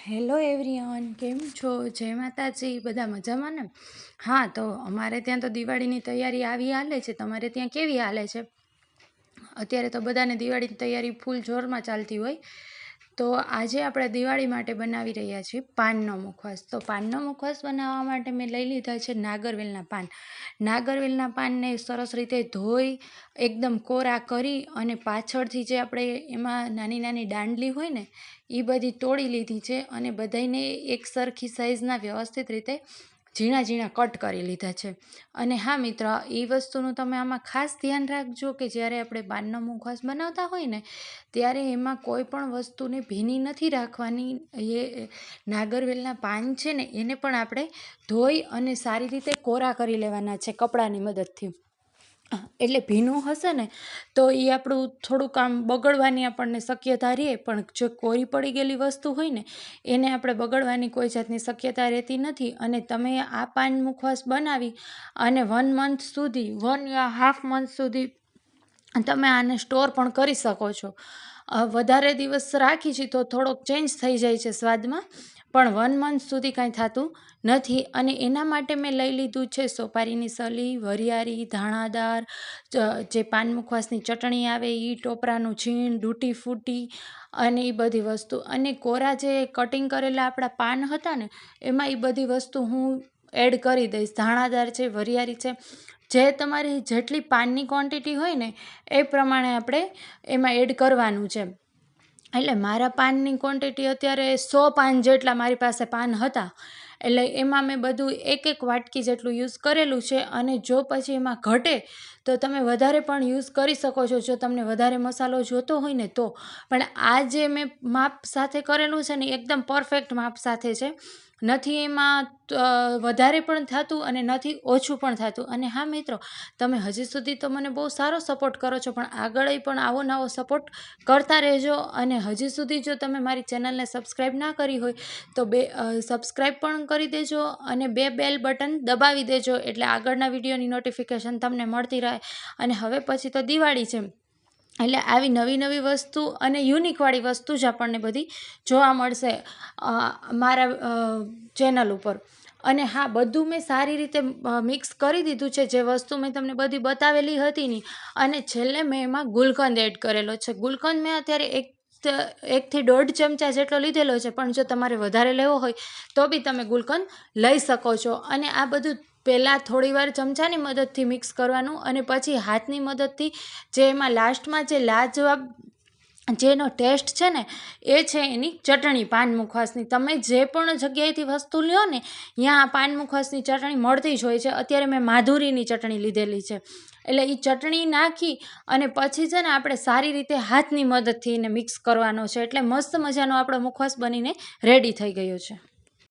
Hello everyone, કેમ છો? જય માતાજી. બધા મજામાં ને? હા, તો અમારે ત્યાં તો દિવાળીની તૈયારી આવી હાલે છે. તમારે ત્યાં કેવી હાલે છે? અત્યારે તો બધાને દિવાળીની તૈયારી ફૂલ જોરમાં ચાલતી હોય. તો આજે આપણે દિવાળી માટે બનાવી રહ્યા છીએ પાનનો મુખવાસ. તો પાનનો મુખવાસ બનાવવા માટે મેં લઈ લીધા છે નાગરવેલના પાન. નાગરવેલના પાનને સરસ રીતે ધોઈ એકદમ કોરા કરી અને પાછળથી જે આપણે એમાં નાની નાની દાંડલી હોય ને એ બધી તોડી લીધી છે અને બધાને એક સરખી સાઇઝના વ્યવસ્થિત રીતે ઝીણા ઝીણા કટ કરી લીધા છે. અને હા મિત્ર, એ વસ્તુનું તમે આમાં ખાસ ધ્યાન રાખજો કે જ્યારે આપણે પાનનો મુખવાસ બનાવતા હોય ને ત્યારે એમાં કોઈ પણ વસ્તુને ભીની નથી રાખવાની. એ નાગરવેલના પાન છે ને એને પણ આપણે ધોઈ અને સારી રીતે કોરા કરી લેવાના છે કપડાની મદદથી. એટલે ભીનું હશે ને તો એ આપણું થોડુંક આમ બગડવાની આપણને શક્યતા રહે, પણ જો કોરી પડી ગયેલી વસ્તુ હોય ને એને આપણે બગડવાની કોઈ જાતની શક્યતા રહેતી નથી. અને તમે આ પાન મુખવાસ બનાવી અને 1 મંથ સુધી 1.5 મંથ સુધી તમે આને સ્ટોર પણ કરી શકો છો. વધારે દિવસ રાખી છે તો થોડોક ચેન્જ થઈ જાય છે સ્વાદમાં, પણ 1 મંથ સુધી કાંઈ થતું નથી. અને એના માટે મેં લઈ લીધું છે સોપારીની સલી, વરિયાળી, ધાણાદાર, જે પાન મુખવાસની ચટણી આવે એ, ટોપરાનું છીણ, ડૂટી ફૂટી અને એ બધી વસ્તુ. અને કોરા જે કટિંગ કરેલા આપણા પાન હતા ને એમાં એ બધી વસ્તુ હું એડ કરી દઈશ. ધાણાદાર છે, વરિયાળી છે, જે તમારી જેટલી પાનની ક્વોન્ટિટી હોય ને એ પ્રમાણે આપણે એમાં એડ કરવાનું છે. એટલે મારા પાનની ક્વોન્ટિટી અત્યારે 100 પાન જેટલા મારી પાસે પાન હતા, એટલે એમાં મેં બધું એક વાટકી જેટલું યુઝ કરેલું છે. અને જો પછી એમાં ઘટે તો તમે વધારે પણ યુઝ કરી શકો છો, જો તમને વધારે મસાલો જોતો હોય ને તો. પણ આ જે મેં માપ સાથે કરેલું છે ને એકદમ પરફેક્ટ માપ સાથે છે. નથી એમાં વધારે પણ થતું અને નથી ઓછું પણ થતું. અને હા મિત્રો, તમે હજી સુધી તો મને બહુ સારો સપોર્ટ કરો છો, પણ આગળ પણ આવો નવો સપોર્ટ કરતા રહેજો. અને હજી સુધી જો તમે મારી ચેનલને સબસ્ક્રાઈબ ના કરી હોય તો સબસ્ક્રાઈબ પણ કરી દેજો અને બેલ બટન દબાવી દેજો, એટલે આગળના વિડીયોની નોટિફિકેશન તમને મળતી રહે. અને હવે પછી તો દિવાળી છે, એટલે આવી નવી નવી વસ્તુ અને યુનિકવાળી વસ્તુ જ આપણને બધી જોવા મળશે મારા ચેનલ ઉપર. અને હા, બધું મેં સારી રીતે મિક્સ કરી દીધું છે, જે વસ્તુ મેં તમને બધી બતાવેલી હતી ને. અને છેલ્લે મેં એમાં ગુલકંદ એડ કરેલો છે. ગુલકંદ મેં અત્યારે 1 થી 1.5 ચમચા જેટલો લીધેલો છે, પણ જો તમારે વધારે લેવો હોય તો બી તમે ગુલકંદ લઈ શકો છો. અને આ બધું પહેલાં થોડીવાર ચમચાની મદદથી મિક્સ કરવાનું અને પછી હાથની મદદથી જે એમાં લાસ્ટમાં જે લાજવાબ જેનો ટેસ્ટ છે ને એ છે એની ચટણી પાન મુખવાસની. તમે જે પણ જગ્યાએથી વસ્તુ લ્યો ને ત્યાં પાન મુખવાસની ચટણી મળતી જ હોય છે. અત્યારે મેં માધુરીની ચટણી લીધેલી છે, એટલે એ ચટણી નાખી અને પછી છે ને આપણે સારી રીતે હાથની મદદથી એને મિક્સ કરવાનો છે. એટલે મસ્ત મજાનો આપણો મુખવાસ બનીને રેડી થઈ ગયો છે.